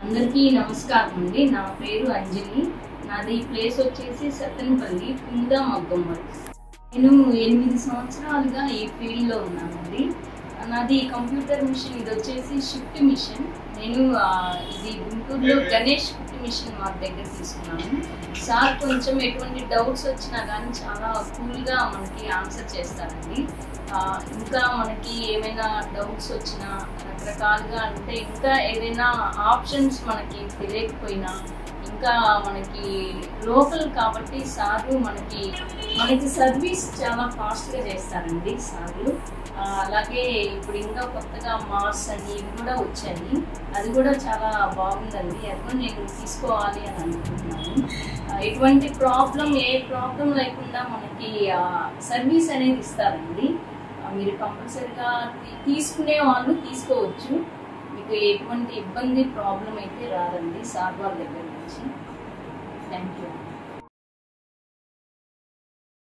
అందరికీ నమస్కారం అండి. నా పేరు అంజలి. నాది ప్లేస్ వచ్చేసి సత్తెనపల్లి కుందా మగ్గమ్మడి. నేను 8 సంవత్సరాలుగా ఈ ఫీల్డ్లో ఉన్నానండి. నాది కంప్యూటర్ మిషన్, ఇది వచ్చేసి షిఫ్ట్ మిషన్. నేను ఇది గుంటూరులో గణేష్ షిఫ్ట్ మిషన్ మా దగ్గర తీసుకున్నాను. సార్ కొంచెం ఎటువంటి డౌట్స్ వచ్చినా కానీ చాలా కూల్గా మనకి ఆన్సర్ చేస్తారండి. ఇంకా మనకి ఏమైనా డౌట్స్ వచ్చినా రకరకాలుగా, అంటే ఇంకా ఏదైనా ఆప్షన్స్ మనకి తెలియకపోయినా, ఇంకా మనకి లోకల్ కాబట్టి సారు మనకి సర్వీస్ చాలా ఫాస్ట్గా చేస్తారండి సార్లు. అలాగే ఇప్పుడు ఇంకా కొత్తగా మాస్ అని ఇవి కూడా వచ్చాయి, అది కూడా చాలా బాగుందండి. అది కూడా నేను తీసుకోవాలి అని అనుకుంటున్నాను. ఎటువంటి ఏ ప్రాబ్లం లేకుండా మనకి సర్వీస్ అనేది ఇస్తారండి. మీరు కంపల్సరీగా తీసుకునే వాళ్ళు తీసుకోవచ్చు. మీకు ఎటువంటి ప్రాబ్లం అయితే రాదండి సార్ వాళ్ళ దగ్గర నుంచి. Thank you.